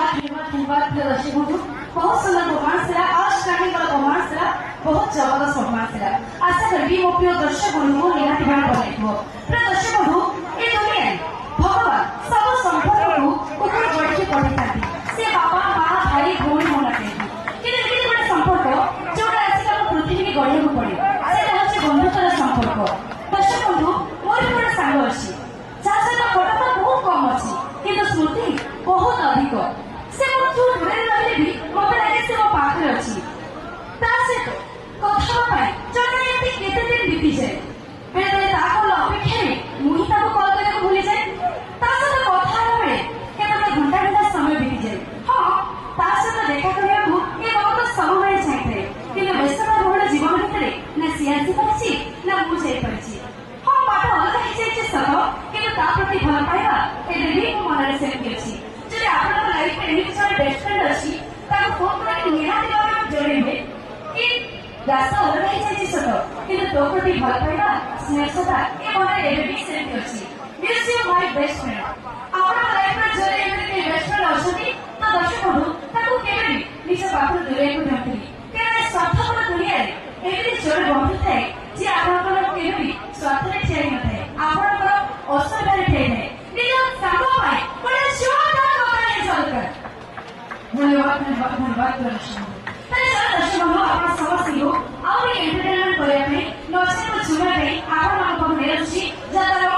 धन्यवाद दर्शक बंधु। बहुत सुंदर परफॉर्मेंस था, आज कहानी का परफॉर्मेंस था, बहुत जबरदस्त परफॉर्मेंस था। आशा करी मो प्रिय दर्शक बंधु को निहाती भाव बनाइबो। प्रिय दर्शक बंधु, ए दुनिया भगवान सब संपर्क को ऊपर बढ़ के पढ़ी थाती। से बाबा मां भाई भौणी होना चाहिए। किने किने बड़े संपर्क जोड़ा आसी का पृथ्वी की गढ़े को पड़े। से होचे बंधुतार संपर्क। दर्शक बंधु, मोर बड़ा सांग अछि। चाचा का फोटो तो बहुत कम अछि, किंतु स्मृति बहुत अधिक। से मुझे दूर रही भी मत लगे से वो पाखरे अच्छी तासे तो कथा पाए जने एति केते दिन बीती जाए बेले बेले ताको अपेक्षा में मुही ताको कॉल करे को भूली जाए तासे तो कथा बेले केते घंटा घंटा समय बीती जाए। हां तासे तो देखा करिया को ए बहुत समय चाहिए कि व्यस्तता बहुल जीवन भितरे ना सियासी परछि ना बुझे परछि। हां पाठ अलग ही जाय सत कि ता प्रति भल पाइबा ए भी को मन रे सेम अछि। जदि आपन लाइफ में एनी किसी बेस्ट फ्रेंड अच्छी ताको फोन करके निहाती भाव जोड़ेबे कि रास्ता अलग ही जाय सत किंतु तो प्रति भल पाइबा स्नेह सदा ए मन रे भी सेम अछि। Miss you my best friend. आपन लाइफ में जो एनी बेस्ट फ्रेंड अछि तो दर्शक बंधु ताको केबे भी निज पाखर दूरे को जंतली कारण स्वार्थपर दुनिया रे एबे जोड़ बंधु थाए जे आपन केबे भी स्वार्थ रे चाहि न थाए आपन असर रे थाए निज सांग पाए बड़े जोरदार धन्यवाद धन्यवाद दर्शक बंधु आप समस्त आउरी एंटरटेनमेंट करने नचे तो जुमा आप मेरे जहाँ